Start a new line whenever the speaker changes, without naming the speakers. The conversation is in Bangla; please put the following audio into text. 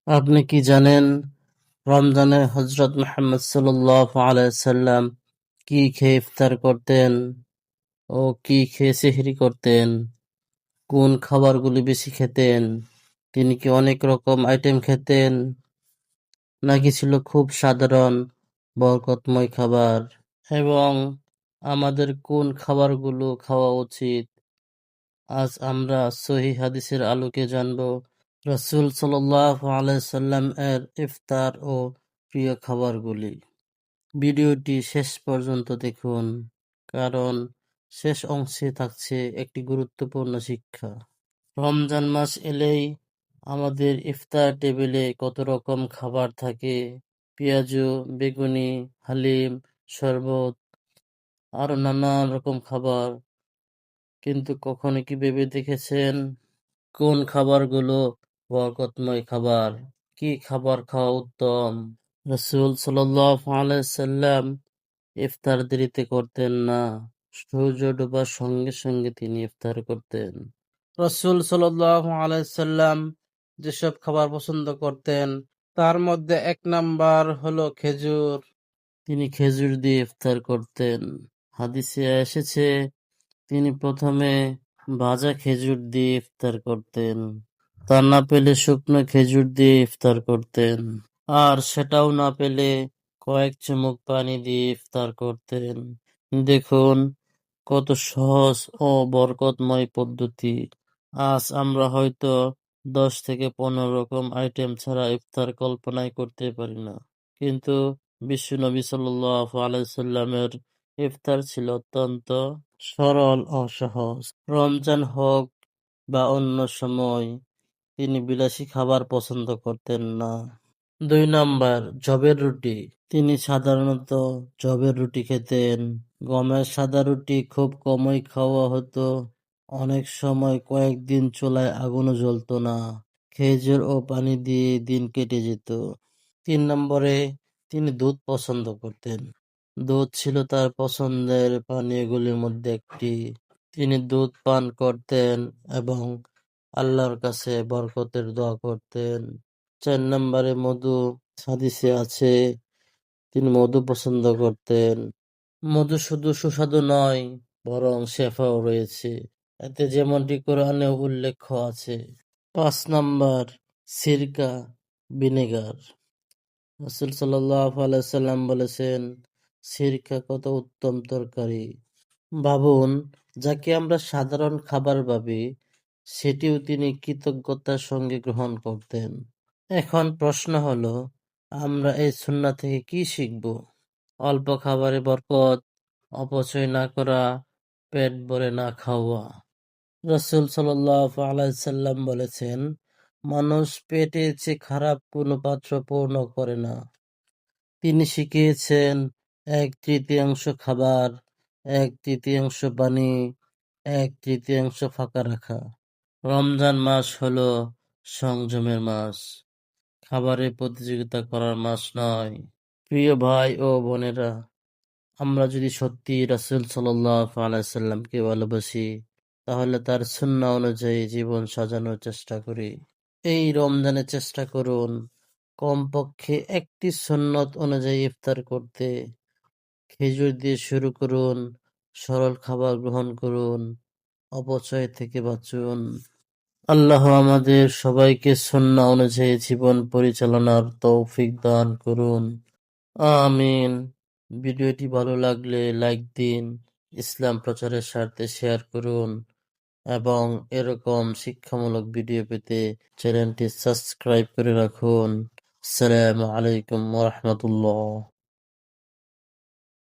আপনি কি জানেন রমজানে হযরত মুহাম্মদ সাল্লাল্লাহু আলাইহি সাল্লাম কি খেয়ে ইফতার করতেন ও কি খেয়ে সেহরি করতেন? কোন খাবারগুলি বেশি খেতেন? তিনি কি অনেক রকম আইটেম খেতেন নাকি ছিল খুব সাধারণ বরকতময় খাবার? এবং আমাদের কোন খাবারগুলো খাওয়া উচিত? আজ আমরা সহিহ হাদিসের আলোকে জানব রাসূল সাল্লাল্লাহু আলাইহি সাল্লাম এর ইফতার ও প্রিয় খাবারগুলি। ভিডিওটি শেষ পর্যন্ত দেখুন, কারণ শেষ অংশে থাকছে একটি গুরুত্বপূর্ণ শিক্ষা। রমজান মাস এলেই আমাদের ইফতার টেবিলে কত রকম খাবার থাকে, পেঁয়াজু, বেগুনি, হালিম, শরবত, আরো নানান রকম খাবার। কিন্তু কখনো কি ভেবে দেখেছেন কোন খাবারগুলো বরকতময় খাবার? কি খাবার খাওয়া উত্তম? রাসূল সাল্লাল্লাহু আলাইহি সাল্লাম ইফতার দেরিতে করতেন না, সূর্য ডোবার সঙ্গে সঙ্গে তিনি ইফতার করতেন। রাসূল সাল্লাল্লাহু আলাইহি সাল্লাম যেসব খাবার পছন্দ করতেন তার মধ্যে এক নাম্বার হলো খেজুর। তিনি খেজুর দিয়ে ইফতার করতেন। হাদিসে এসেছে তিনি প্রথমে ভাজা খেজুর দিয়ে ইফতার করতেন, তা না পেলে শুকনো খেজুর দিয়ে ইফতার করতেন, আর সেটাও না পেলে কয়েক চুমুক পানি দিয়ে ইফতার করতেন। দেখুন কত সহজ ও বরকতময় পদ্ধতি। আজ আমরা হয়তো 10 থেকে 15 রকম আইটেম ছাড়া ইফতার কল্পনাই করতে পারি না, কিন্তু বিশ্বনবী সাল্লাল্লাহু আলাইহি সাল্লামের ইফতার ছিল অত্যন্ত সরল ও সহজ। রমজান হোক বা অন্য সময় তিনি বিলাসী খাবার পছন্দ করতেন না। 2 নাম্বার, যবের রুটি। তিনি সাধারণত যবের রুটি খেতেন। গমের সাদা রুটি খুব কমই খাওয়া হতো। অনেক সময় কয়েকদিন চুলায় আগুনও জ্বলতো না। খেজুর ও পানি দিয়ে দিন কেটে যেত। 3 নম্বরে তিনি দুধ পছন্দ করতেন। দুধ ছিল তার পছন্দের পানীয়গুলির মধ্যে একটি। তিনি দুধ পান করতেন এবং আল্লাহর কাছে বরকতের দোয়া করতেন। 4 নম্বরে মধু। হাদিসে আছে তিনি মধু পছন্দ করতেন। মধু শুধু সুস্বাদু নয়, বরং শেফাও রয়েছে, এতে যেমনটি কোরআনে উল্লেখ আছে। 5 নাম্বার, সিরকা, ভিনেগার। রাসূল সাল্লাল্লাহু আলাইহি সাল্লাম বলেছেন, সিরকা কত উত্তম তরকারি। ভাবুন, যাকে আমরা সাধারণ খাবার ভাবি সেটিও তিনি কৃতজ্ঞতার সঙ্গে গ্রহণ করতেন। এখন প্রশ্ন হলো, আমরা এই সুন্নাহ থেকে কি শিখব? অল্প খাবারে বরকত, অপচয় না করা, পেট ভরে না খাওয়া। রাসূল সাল্লাল্লাহু আলাইহি সাল্লাম বলেছেন, মানুষ পেটের চেয়ে খারাপ কোনো পাত্র পূর্ণ করে না। তিনি শিখিয়েছেন 1/3 খাবার, 1/3 পানি, 1/3 ফাঁকা রাখা। রমজান মাস হলো সংযমের মাস, খাবারে প্রতিযোগিতা করার মাস নয়। প্রিয় ভাই ও বোনেরা, আমরা যদি সত্যি রাসূল সাল্লাল্লাহু আলাইহি সাল্লামকে ভালোবাসি, তাহলে তার সুন্নাহ অনুযায়ী জীবন সাজানোর চেষ্টা করি। এই রমজানে চেষ্টা করুন কমপক্ষে একটি সুন্নত অনুযায়ী ইফতার করতে। খেজুর দিয়ে শুরু করুন, সরল খাবার গ্রহণ করুন, অপচয় থেকে বাঁচুন। আল্লাহ আমাদের সবাইকে সুন্নাহ অনুযায়ী জীবন পরিচালনার তৌফিক দান করুন। আমিন। ভিডিওটি ভালো লাগলে লাইক দিন, ইসলাম প্রচারের স্বার্থে শেয়ার করুন এবং এরকম শিক্ষামূলক ভিডিও পেতে চ্যানেলটি সাবস্ক্রাইব করে রাখুন। আসসালামু আলাইকুম ওয়া রাহমাতুল্লাহ।